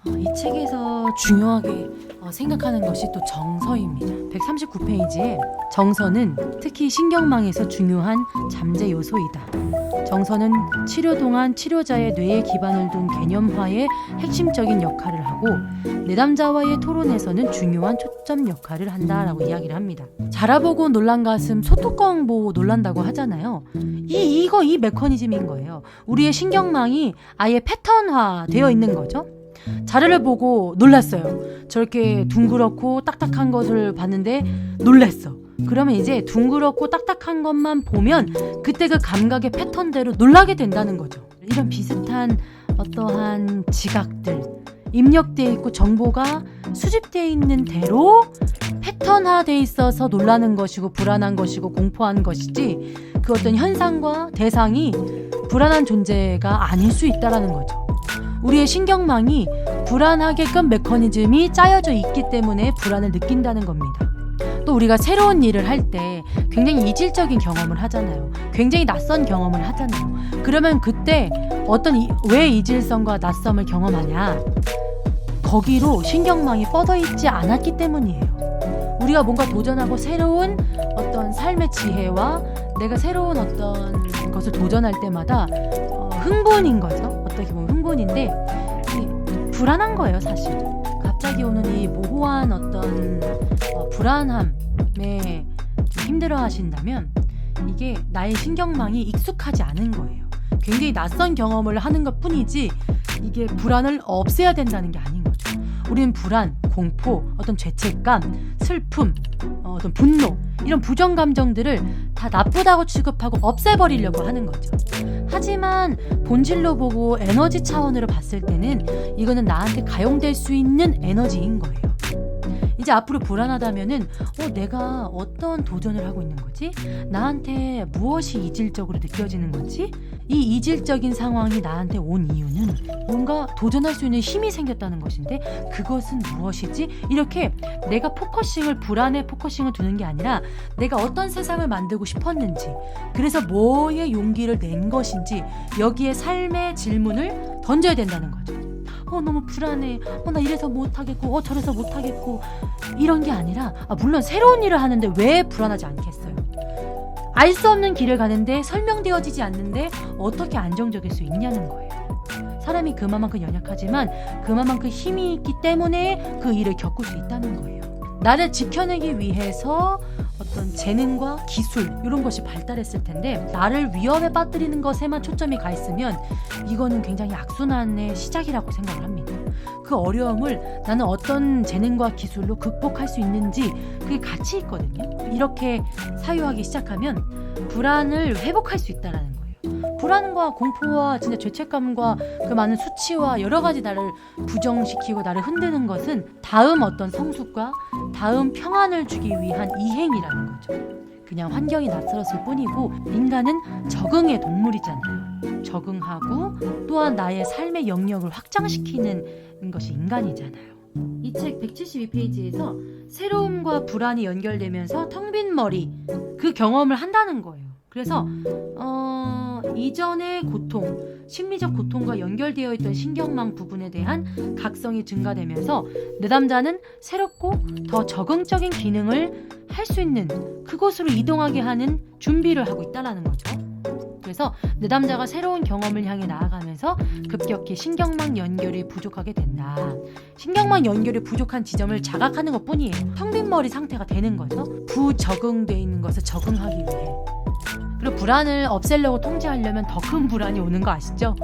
이 책에서 중요하게 생각하는 것이 또 정서입니다. 139페이지에 정서는 특히 신경망에서 중요한 잠재 요소이다. 정서는 치료 동안 치료자의 뇌에 기반을 둔 개념화의 핵심적인 역할을 하고 내담자와의 토론에서는 중요한 초점 역할을 한다라고 이야기를 합니다. 자라보고 놀란 가슴 소뚜껑 보고 놀란다고 하잖아요. 이 메커니즘인 거예요. 우리의 신경망이 아예 패턴화 되어 있는 거죠. 자료를 보고 놀랐어요. 저렇게 둥그렇고 딱딱한 것을 봤는데 놀랐어. 그러면 이제 둥그렇고 딱딱한 것만 보면 그때 그 감각의 패턴대로 놀라게 된다는 거죠. 이런 비슷한 어떠한 지각들, 입력되어 있고 정보가 수집되어 있는 대로 패턴화되어 있어서 놀라는 것이고 불안한 것이고 공포한 것이지 그 어떤 현상과 대상이 불안한 존재가 아닐 수 있다는 거죠. 우리의 신경망이 불안하게끔 메커니즘이 짜여져 있기 때문에 불안을 느낀다는 겁니다. 또 우리가 새로운 일을 할 때 굉장히 이질적인 경험을 하잖아요. 굉장히 낯선 경험을 하잖아요. 그러면 그때 왜 이질성과 낯섦을 경험하냐? 거기로 신경망이 뻗어 있지 않았기 때문이에요. 우리가 뭔가 도전하고 새로운 어떤 삶의 지혜와 내가 새로운 어떤 것을 도전할 때마다 흥분인 거죠. 어떻게 보면 흥분인데 불안한 거예요, 사실. 갑자기 오는 이 모호한 어떤 불안함에 좀 힘들어 하신다면 이게 나의 신경망이 익숙하지 않은 거예요. 굉장히 낯선 경험을 하는 것 뿐이지 이게 불안을 없애야 된다는 게 아닌 거죠. 우리는 불안, 공포, 어떤 죄책감, 슬픔, 어떤 분노 이런 부정 감정들을 다 나쁘다고 취급하고 없애버리려고 하는 거죠. 하지만 본질로 보고 에너지 차원으로 봤을 때는 이거는 나한테 가용될 수 있는 에너지인 거예요. 이제 앞으로 불안하다면은 내가 어떤 도전을 하고 있는 거지? 나한테 무엇이 이질적으로 느껴지는 거지? 이 이질적인 상황이 나한테 온 이유는 뭔가 도전할 수 있는 힘이 생겼다는 것인데 그것은 무엇이지? 이렇게 내가 불안에 포커싱을 두는 게 아니라 내가 어떤 세상을 만들고 싶었는지 그래서 뭐의 용기를 낸 것인지 여기에 삶의 질문을 던져야 된다는 거죠. 너무 불안해. 나 이래서 못하겠고 저래서 못하겠고 이런 게 아니라 물론 새로운 일을 하는데 왜 불안하지 않겠어요. 알 수 없는 길을 가는데 설명되어지지 않는데 어떻게 안정적일 수 있냐는 거예요. 사람이 그만큼 연약하지만 그만큼 힘이 있기 때문에 그 일을 겪을 수 있다는 거예요. 나를 지켜내기 위해서 어떤 재능과 기술 이런 것이 발달했을 텐데 나를 위험에 빠뜨리는 것에만 초점이 가 있으면 이거는 굉장히 악순환의 시작이라고 생각을 합니다. 그 어려움을 나는 어떤 재능과 기술로 극복할 수 있는지 그게 가치 있거든요. 이렇게 사유하기 시작하면 불안을 회복할 수 있다는 거예요. 불안과 공포와 진짜 죄책감과 그 많은 수치와 여러 가지 나를 부정시키고 나를 흔드는 것은 다음 어떤 성숙과 다음 평안을 주기 위한 이행이라는 거죠. 그냥 환경이 낯설었을 뿐이고 인간은 적응의 동물이잖아요. 적응하고 또한 나의 삶의 영역을 확장시키는 것이 인간이잖아요. 이 책 172페이지에서 새로움과 불안이 연결되면서 텅 빈 머리 그 경험을 한다는 거예요. 그래서 이전의 고통, 심리적 고통과 연결되어 있던 신경망 부분에 대한 각성이 증가되면서 내담자는 새롭고 더 적응적인 기능을 할 수 있는 그곳으로 이동하게 하는 준비를 하고 있다는 거죠. 그래서 내담자가 새로운 경험을 향해 나아가면서 급격히 신경망 연결이 부족하게 된다. 신경망 연결이 부족한 지점을 자각하는 것뿐이에요. 텅 빈 머리 상태가 되는 거죠. 부적응되어 있는 것을 적응하기 위해. 그리고 불안을 없애려고 통제하려면 더 큰 불안이 오는 거 아시죠?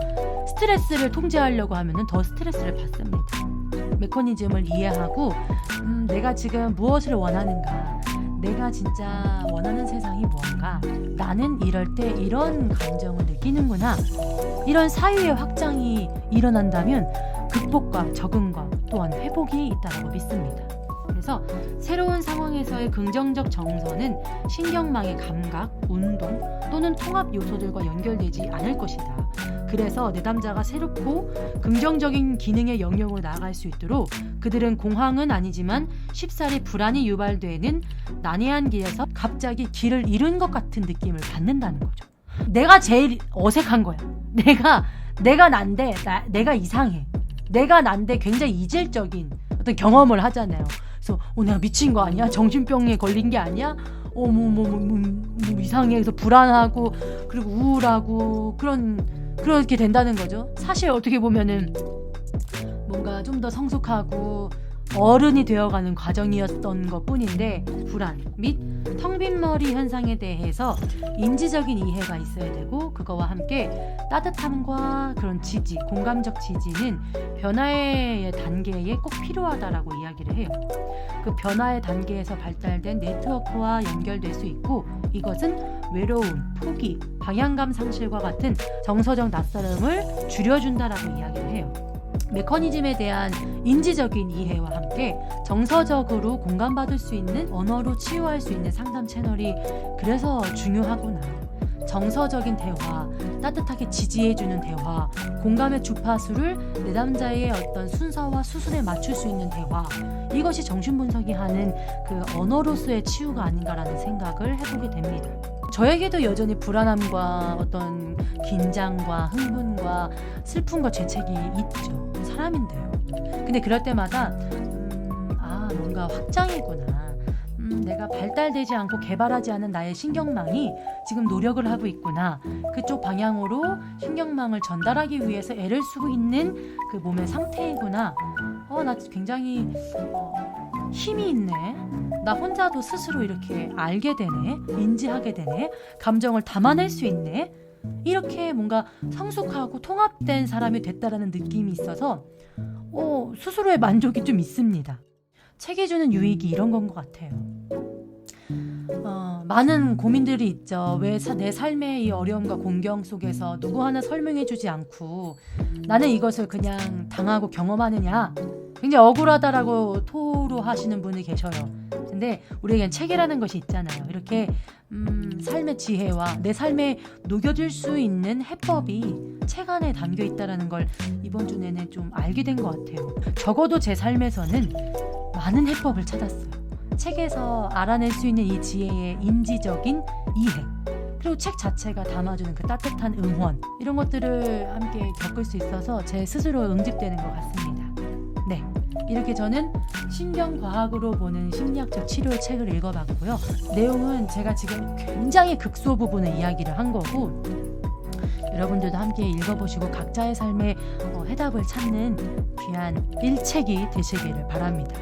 스트레스를 통제하려고 하면 더 스트레스를 받습니다. 메커니즘을 이해하고 내가 지금 무엇을 원하는가, 내가 진짜 원하는 세상이 무언가, 나는 이럴 때 이런 감정을 느끼는구나, 이런 사유의 확장이 일어난다면 극복과 적응과 또한 회복이 있다고 믿습니다. 그래서 새로운 상황에서의 긍정적 정서는 신경망의 감각, 운동 또는 통합 요소들과 연결되지 않을 것이다. 그래서 내담자가 새롭고 긍정적인 기능의 영역으로 나아갈 수 있도록 그들은 공황은 아니지만 쉽사리 불안이 유발되는 난해한 길에서 갑자기 길을 잃은 것 같은 느낌을 받는다는 거죠. 내가 제일 어색한 거야. 내가 난데 내가 이상해. 내가 난데 굉장히 이질적인 어떤 경험을 하잖아요. 그래서 내가 미친 거 아니야? 정신병에 걸린 게 아니야? 뭐 이상해. 그래서 불안하고 그리고 우울하고 그렇게 된다는 거죠. 사실 어떻게 보면은 뭔가 좀 더 성숙하고 어른이 되어가는 과정이었던 것 뿐인데, 불안 및 텅 빈 머리 현상에 대해서 인지적인 이해가 있어야 되고, 그거와 함께 따뜻함과 그런 지지, 공감적 지지는 변화의 단계에 꼭 필요하다라고 이야기를 해요. 그 변화의 단계에서 발달된 네트워크와 연결될 수 있고, 이것은 외로움, 포기, 방향감 상실과 같은 정서적 낯설음을 줄여준다라고 이야기를 해요. 메커니즘에 대한 인지적인 이해와 함께 정서적으로 공감받을 수 있는, 언어로 치유할 수 있는 상담 채널이 그래서 중요하구나. 정서적인 대화, 따뜻하게 지지해주는 대화, 공감의 주파수를 내담자의 어떤 순서와 수순에 맞출 수 있는 대화, 이것이 정신분석이 하는 그 언어로서의 치유가 아닌가라는 생각을 해보게 됩니다. 저에게도 여전히 불안함과 어떤 긴장과 흥분과 슬픔과 죄책이 있죠. 사람인데요. 근데 그럴 때마다 뭔가 확장이구나. 내가 발달되지 않고 개발하지 않은 나의 신경망이 지금 노력을 하고 있구나. 그쪽 방향으로 신경망을 전달하기 위해서 애를 쓰고 있는 그 몸의 상태이구나. 나 굉장히 힘이 있네. 나 혼자도 스스로 이렇게 알게 되네. 인지하게 되네. 감정을 담아낼 수 있네. 이렇게 뭔가 성숙하고 통합된 사람이 됐다라는 느낌이 있어서 스스로의 만족이 좀 있습니다. 책이 주는 유익이 이런 건 것 같아요. 많은 고민들이 있죠. 왜 내 삶의 이 어려움과 공경 속에서 누구 하나 설명해주지 않고 나는 이것을 그냥 당하고 경험하느냐, 굉장히 억울하다라고 토로하시는 분이 계셔요. 근데 우리에겐 책이라는 것이 있잖아요. 이렇게 삶의 지혜와 내 삶에 녹여줄 수 있는 해법이 책 안에 담겨 있다는 걸 이번 주 내내 좀 알게 된 것 같아요. 적어도 제 삶에서는 많은 해법을 찾았어요. 책에서 알아낼 수 있는 이 지혜의 인지적인 이해, 그리고 책 자체가 담아주는 그 따뜻한 응원, 이런 것들을 함께 겪을 수 있어서 제 스스로 응집되는 것 같습니다. 네, 이렇게 저는 신경과학으로 보는 심리학적 치료의 책을 읽어봤고요. 내용은 제가 지금 굉장히 극소 부분의 이야기를 한 거고, 여러분들도 함께 읽어보시고 각자의 삶에 해답을 찾는 귀한 일책이 되시기를 바랍니다.